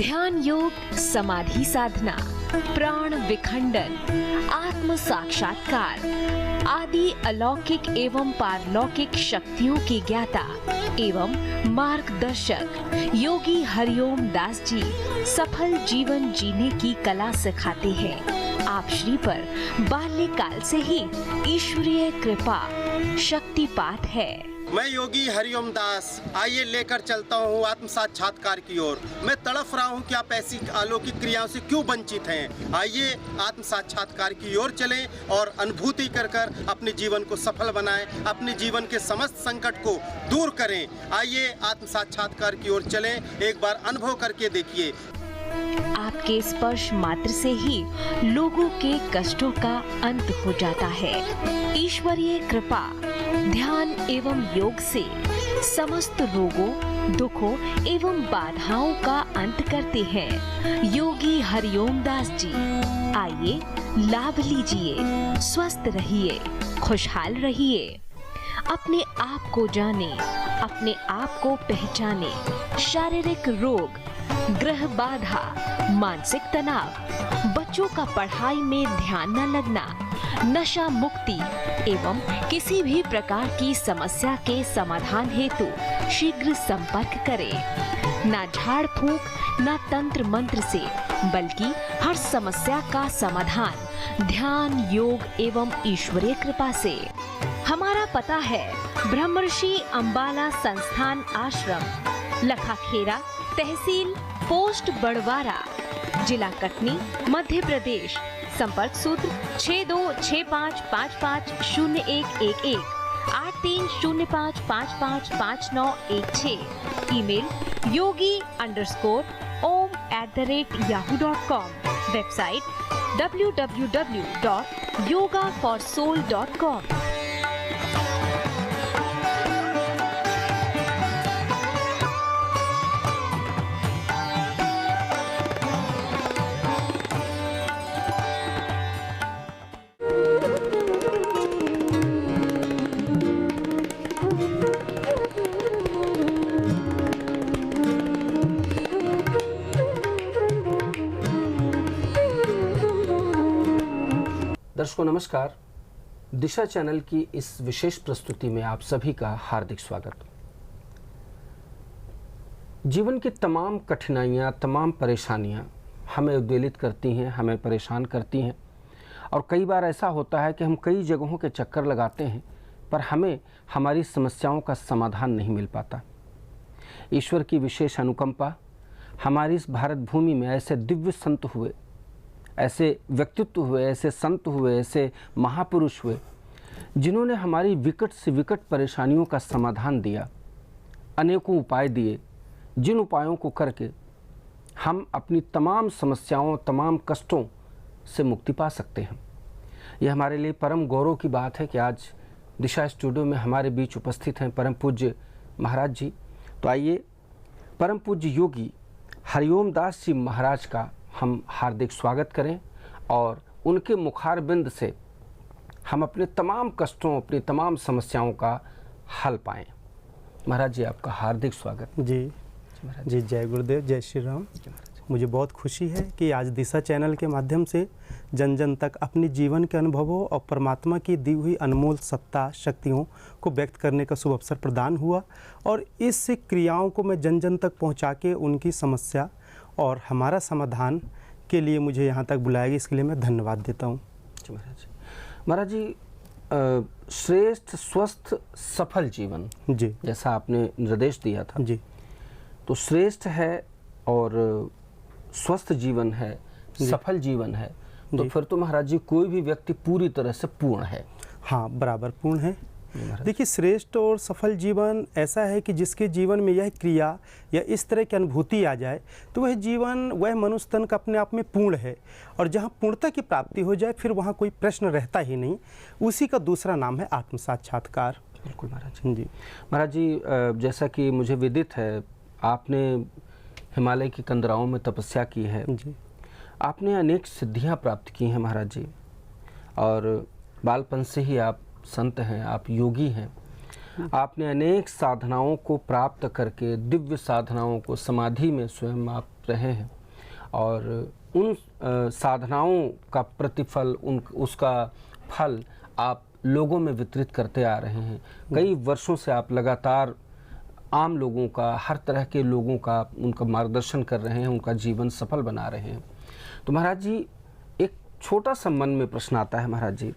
ध्यान योग, समाधि साधना, प्राण विखंडन, आत्म साक्षात्कार आदि अलौकिक एवं पारलौकिक शक्तियों की ज्ञाता एवं मार्गदर्शक योगी हरिओम दास जी सफल जीवन जीने की कला सिखाते हैं। आप श्री पर बाल्यकाल से ही ईश्वरीय कृपा शक्तिपात है। मैं योगी हरिओम दास आइए लेकर चलता हूँ आत्म साक्षात्कार की ओर। मैं तड़फ रहा हूँ कि आप ऐसी अलौकिक क्रियाओं से क्यों वंचित हैं। आइए आत्म साक्षात्कार की ओर चलें और अनुभूति कर कर अपने जीवन को सफल बनाएं, अपने जीवन के समस्त संकट को दूर करें। आइए आत्म साक्षात्कार की ओर चलें, एक बार अनुभव करके देखिए। आपके स्पर्श मात्र से ही लोगों के कष्टों का अंत हो जाता है। ईश्वरीय कृपा, ध्यान एवं योग से समस्त रोगों, दुखों एवं बाधाओं का अंत करते हैं योगी हरिओम दास जी। आइए लाभ लीजिए, स्वस्थ रहिए, खुशहाल रहिए। अपने आप को जाने, अपने आप को पहचाने। शारीरिक रोग, ग्रह बाधा, मानसिक तनाव, बच्चों का पढ़ाई में ध्यान न लगना, नशा मुक्ति एवं किसी भी प्रकार की समस्या के समाधान हेतु शीघ्र संपर्क करें। ना झाड़ फूंक, ना तंत्र मंत्र से, बल्कि हर समस्या का समाधान ध्यान, योग एवं ईश्वरीय कृपा से। हमारा पता है ब्रह्मर्षि अंबाला संस्थान आश्रम, लखाखेरा, तहसील पोस्ट बड़वारा, जिला कटनी, मध्य प्रदेश। संपर्क सूत्र 6265550111, 8305555916। Email yogi_om@yahoo.com। Website www.yogaforsoul.com। दर्शकों नमस्कार। दिशा चैनल की इस विशेष प्रस्तुति में आप सभी का हार्दिक स्वागत। जीवन की तमाम कठिनाइयाँ, तमाम परेशानियाँ हमें उद्वेलित करती हैं, हमें परेशान करती हैं और कई बार ऐसा होता है कि हम कई जगहों के चक्कर लगाते हैं पर हमें हमारी समस्याओं का समाधान नहीं मिल पाता। ईश्वर की विशेष अनुकंपा, हमारी इस भारत भूमि में ऐसे दिव्य संत हुए, ऐसे व्यक्तित्व हुए, ऐसे संत हुए, ऐसे महापुरुष हुए जिन्होंने हमारी विकट से विकट परेशानियों का समाधान दिया, अनेकों उपाय दिए, जिन उपायों को करके हम अपनी तमाम समस्याओं, तमाम कष्टों से मुक्ति पा सकते हैं। यह हमारे लिए परम गौरव की बात है कि आज दिशा स्टूडियो में हमारे बीच उपस्थित हैं परम पूज्य महाराज जी। तो आइए परम पूज्य योगी हरिओम दास जी महाराज का हम हार्दिक स्वागत करें और उनके मुखारबिंद से हम अपने तमाम कष्टों, अपनी तमाम समस्याओं का हल पाएं। महाराज जी आपका हार्दिक स्वागत। जी जी, जय गुरुदेव, जय श्री राम। मुझे बहुत खुशी है कि आज दिशा चैनल के माध्यम से जन जन तक अपने जीवन के अनुभवों और परमात्मा की दी हुई अनमोल सत्ता, शक्तियों को व्यक्त करने का शुभ अवसर प्रदान हुआ और इस क्रियाओं को मैं जन जन तक पहुंचा के उनकी समस्या और हमारा समाधान के लिए मुझे यहाँ तक बुलाया गया, इसके लिए मैं धन्यवाद देता हूँ। महाराज जी, श्रेष्ठ स्वस्थ सफल जीवन जी, जैसा आपने निर्देश दिया था जी, तो श्रेष्ठ है और स्वस्थ जीवन है, सफल जीवन है, तो फिर तो महाराज जी कोई भी व्यक्ति पूरी तरह से पूर्ण है। हाँ, बराबर पूर्ण है। देखिए, श्रेष्ठ और सफल जीवन ऐसा है कि जिसके जीवन में यह क्रिया या इस तरह की अनुभूति आ जाए तो वह जीवन, वह मनुष्य तन का अपने आप में पूर्ण है। और जहाँ पूर्णता की प्राप्ति हो जाए फिर वहाँ कोई प्रश्न रहता ही नहीं। उसी का दूसरा नाम है आत्म साक्षात्कार। बिल्कुल महाराज जी। महाराज जी, जैसा कि मुझे विदित है, आपने हिमालय की कंदराओं में तपस्या की है जी, आपने अनेक सिद्धियां प्राप्त की हैं महाराज जी, और बालपन से ही आप संत हैं, आप योगी हैं। आपने अनेक साधनाओं को प्राप्त करके, दिव्य साधनाओं को, समाधि में स्वयं आप रहे हैं और उन साधनाओं का प्रतिफल उसका फल आप लोगों में वितरित करते आ रहे हैं। कई वर्षों से आप लगातार आम लोगों का, हर तरह के लोगों का उनका मार्गदर्शन कर रहे हैं, उनका जीवन सफल बना रहे हैं। तो महाराज जी, एक छोटा सा मन में प्रश्न आता है महाराज जी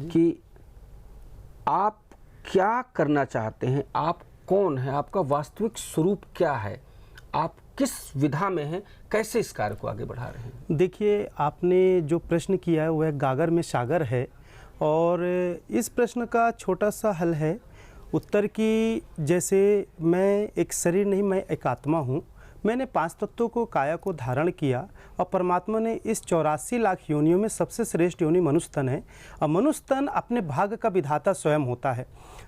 कि आप क्या करना चाहते हैं, आप कौन हैं, आपका वास्तविक स्वरूप क्या है, आप किस विधा में हैं, कैसे इस कार्य को आगे बढ़ा रहे हैं? देखिए, आपने जो प्रश्न किया है वह गागर में सागर है, और इस प्रश्न का छोटा सा हल है उत्तर की। जैसे मैं एक शरीर नहीं, मैं एक आत्मा हूँ। मैंने 5 तत्वों को, काया को धारण किया, और परमात्मा ने इस 84 लाख योनियों में सबसे श्रेष्ठ योनि मनुष्य तन है। और मनुष्य तन अपने भाग्य का विधाता स्वयं होता है।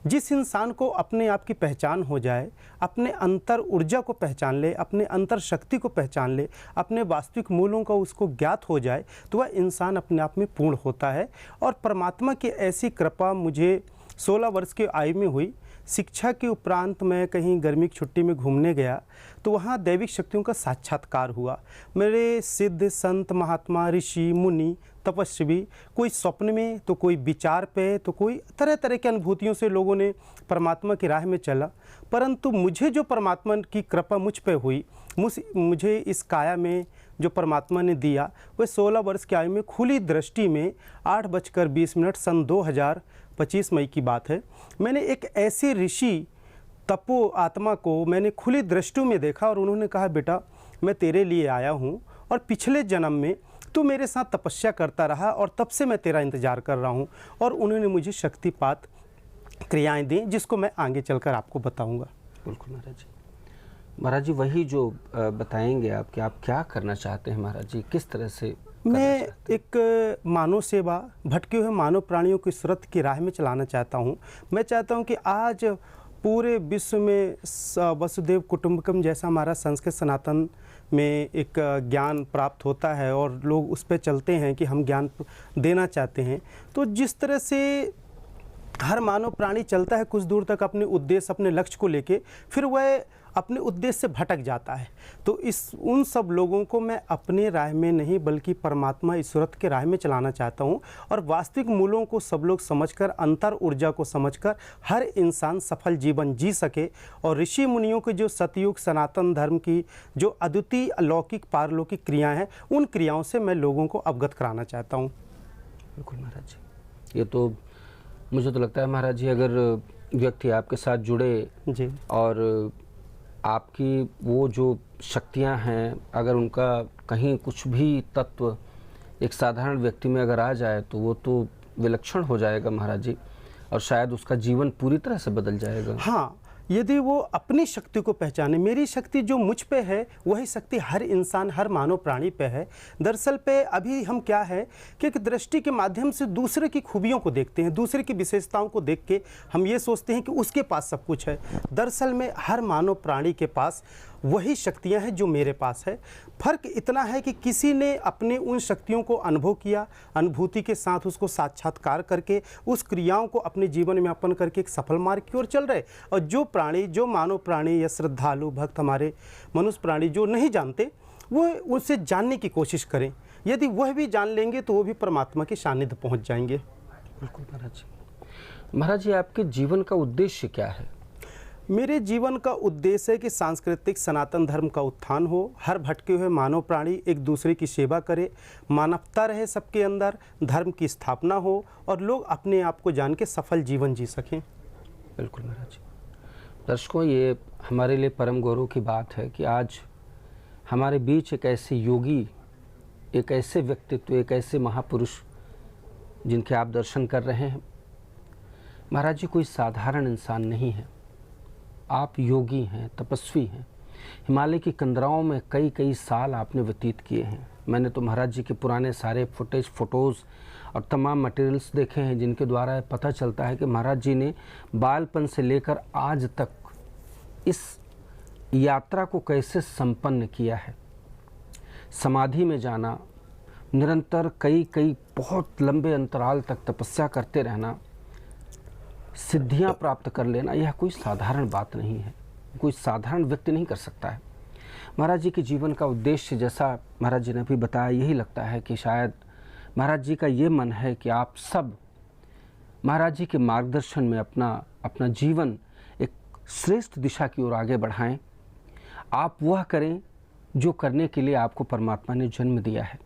जिस इंसान को अपने आप की पहचान हो जाए, अपने अंतर ऊर्जा को पहचान ले, अपने अंतर शक्ति को पहचान ले, अपने वास्तविक मूलों का उसको ज्ञात हो जाए, तो वह इंसान अपने आप में पूर्ण होता है। और परमात्मा की ऐसी कृपा मुझे 16 वर्ष की आयु में हुई। शिक्षा के उपरांत मैं कहीं गर्मी की छुट्टी में घूमने गया, तो वहाँ दैविक शक्तियों का साक्षात्कार हुआ। मेरे सिद्ध संत महात्मा, ऋषि मुनि, तपस्वी, कोई स्वप्न में, तो कोई विचार पे, तो कोई तरह तरह की अनुभूतियों से लोगों ने परमात्मा की राह में चला। परंतु मुझे जो परमात्मा की कृपा मुझ पे हुई, मुझे इस काया में जो परमात्मा ने दिया, वह 16 वर्ष की आयु में खुली दृष्टि में 8:20 सन 2025 मई की बात है, मैंने एक ऐसे ऋषि तपो आत्मा को मैंने खुली दृष्टि में देखा, और उन्होंने कहा, बेटा मैं तेरे लिए आया हूँ, और पिछले जन्म में तू मेरे साथ तपस्या करता रहा, और तब से मैं तेरा इंतज़ार कर रहा हूँ। और उन्होंने मुझे शक्तिपात क्रियाएं दी, जिसको मैं आगे चलकर आपको बताऊँगा। बिल्कुल महाराज जी। महाराज जी, वही जो बताएंगे आप कि आप क्या करना चाहते हैं महाराज जी, किस तरह से? मैं एक मानव सेवा, भटके हुए मानव प्राणियों की सूरत की राह में चलाना चाहता हूँ। मैं चाहता हूँ कि आज पूरे विश्व में वसुदेव कुटुंबकम जैसा हमारा संस्कृत सनातन में एक ज्ञान प्राप्त होता है, और लोग उस पर चलते हैं कि हम ज्ञान देना चाहते हैं। तो जिस तरह से हर मानव प्राणी चलता है कुछ दूर तक अपने उद्देश्य, अपने लक्ष्य को लेके, फिर वह अपने उद्देश्य से भटक जाता है। तो उन सब लोगों को मैं अपने राह में नहीं, बल्कि परमात्मा ईश्वरत के राह में चलाना चाहता हूँ। और वास्तविक मूलों को सब लोग समझकर, अंतर ऊर्जा को समझकर हर इंसान सफल जीवन जी सके, और ऋषि मुनियों के जो सतयुग सनातन धर्म की जो अद्वितीय अलौकिक पारलौकिक क्रियाएँ हैं, उन क्रियाओं से मैं लोगों को अवगत कराना चाहता हूँ। बिल्कुल महाराज जी, ये तो मुझे तो लगता है महाराज जी, अगर व्यक्ति आपके साथ जुड़े जी, और आपकी वो जो शक्तियां हैं, अगर उनका कहीं कुछ भी तत्व एक साधारण व्यक्ति में अगर आ जाए, तो वो तो विलक्षण हो जाएगा महाराज जी, और शायद उसका जीवन पूरी तरह से बदल जाएगा। हाँ, यदि वो अपनी शक्ति को पहचाने। मेरी शक्ति जो मुझ पे है, वही शक्ति हर इंसान, हर मानव प्राणी पे है। दरअसल पे अभी हम क्या है कि एक दृष्टि के माध्यम से दूसरे की खूबियों को देखते हैं, दूसरे की विशेषताओं को देख के हम ये सोचते हैं कि उसके पास सब कुछ है। दरअसल में हर मानव प्राणी के पास वही शक्तियां हैं जो मेरे पास है। फर्क इतना है कि किसी ने अपने उन शक्तियों को अनुभव किया, अनुभूति के साथ उसको साक्षात्कार करके उस क्रियाओं को अपने जीवन में अपन करके एक सफल मार्ग की ओर चल रहे, और जो प्राणी, जो मानव प्राणी या श्रद्धालु भक्त हमारे मनुष्य प्राणी जो नहीं जानते, वो उनसे जानने की कोशिश करें। यदि वह भी जान लेंगे तो वो भी परमात्मा के सानिध्य पहुँच जाएंगे। बिल्कुल महाराज जी। महाराज जी, आपके जीवन का उद्देश्य क्या है? मेरे जीवन का उद्देश्य है कि सांस्कृतिक सनातन धर्म का उत्थान हो, हर भटके हुए मानव प्राणी एक दूसरे की सेवा करे, मानवता रहे सबके अंदर, धर्म की स्थापना हो, और लोग अपने आप को जान के सफल जीवन जी सकें। बिल्कुल महाराज जी। दर्शकों, ये हमारे लिए परम गौरव की बात है कि आज हमारे बीच एक ऐसे योगी, एक ऐसे व्यक्तित्व, एक ऐसे महापुरुष जिनके आप दर्शन कर रहे हैं। महाराज जी, कोई साधारण इंसान नहीं है, आप योगी हैं, तपस्वी हैं। हिमालय की कंदराओं में कई कई साल आपने व्यतीत किए हैं। मैंने तो महाराज जी के पुराने सारे फ़ोटोज़ और तमाम मटेरियल्स देखे हैं, जिनके द्वारा पता चलता है कि महाराज जी ने बालपन से लेकर आज तक इस यात्रा को कैसे संपन्न किया है। समाधि में जाना, निरंतर कई बहुत लंबे अंतराल तक तपस्या करते रहना, सिद्धियां प्राप्त कर लेना, यह कोई साधारण बात नहीं है, कोई साधारण व्यक्ति नहीं कर सकता है। महाराज जी के जीवन का उद्देश्य, जैसा महाराज जी ने भी बताया, यही लगता है कि शायद महाराज जी का ये मन है कि आप सब महाराज जी के मार्गदर्शन में अपना जीवन एक श्रेष्ठ दिशा की ओर आगे बढ़ाएं। आप वह करें जो करने के लिए आपको परमात्मा ने जन्म दिया है।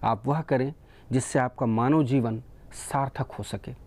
आप वह करें जिससे आपका मानव जीवन सार्थक हो सके।